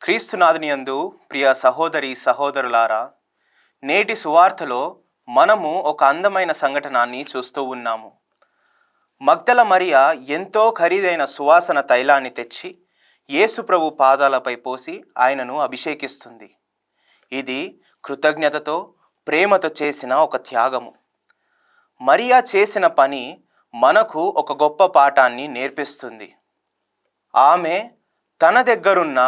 క్రీస్తునాథుని యందు ప్రియ సహోదరి సహోదరులారా, నేటి సువార్తలో మనము ఒక అందమైన సంఘటనాన్ని చూస్తూ ఉన్నాము. మగ్దల మరియ ఎంతో ఖరీదైన సువాసన తైలాన్ని తెచ్చి యేసుప్రభు పాదాలపై పోసి ఆయనను అభిషేకిస్తుంది. ఇది కృతజ్ఞతతో ప్రేమతో చేసిన ఒక త్యాగము. మరియా చేసిన పని మనకు ఒక గొప్ప పాఠాన్ని నేర్పిస్తుంది. ఆమె తన దగ్గరున్న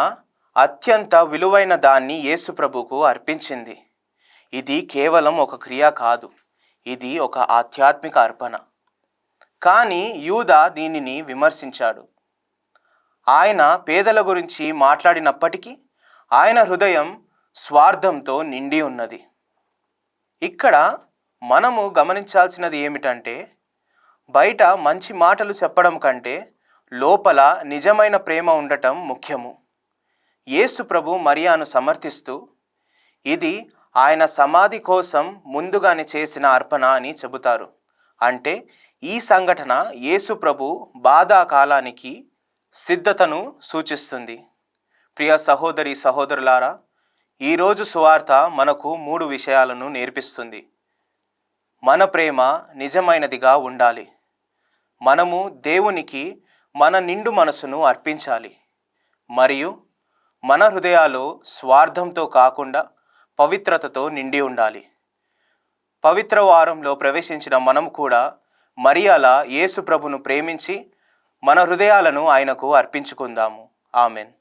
అత్యంత విలువైన దాన్ని యేసుప్రభుకు అర్పించింది. ఇది కేవలం ఒక క్రియ కాదు, ఇది ఒక ఆధ్యాత్మిక అర్పణ. కానీ యూదా దీనిని విమర్శించాడు. ఆయన పేదల గురించి మాట్లాడినప్పటికీ ఆయన హృదయం స్వార్థంతో నిండి ఉన్నది. ఇక్కడ మనము గమనించాల్సినది ఏమిటంటే, బయట మంచి మాటలు చెప్పడం కంటే లోపల నిజమైన ప్రేమ ఉండటం ముఖ్యము. యేసు ప్రభు మరియాను సమర్థిస్తూ ఇది ఆయన సమాధి కోసం ముందుగానే చేసిన అర్పణ అని చెబుతారు. అంటే ఈ సంఘటన యేసు ప్రభు బాధాకాలానికి సిద్ధతను సూచిస్తుంది. ప్రియ సహోదరి సహోదరులారా, ఈరోజు సువార్త మనకు 3 విషయాలను నేర్పిస్తుంది. మన ప్రేమ నిజమైనదిగా ఉండాలి. మనము దేవునికి మన నిండు మనసును అర్పించాలి. మరియు మన హృదయాలు స్వార్థంతో కాకుండా పవిత్రతతో నిండి ఉండాలి. పవిత్ర వారంలో ప్రవేశించిన మనం కూడా మరియాలా యేసు ప్రభును ప్రేమించి మన హృదయాలను ఆయనకు అర్పించుకుందాము. ఆమెన్.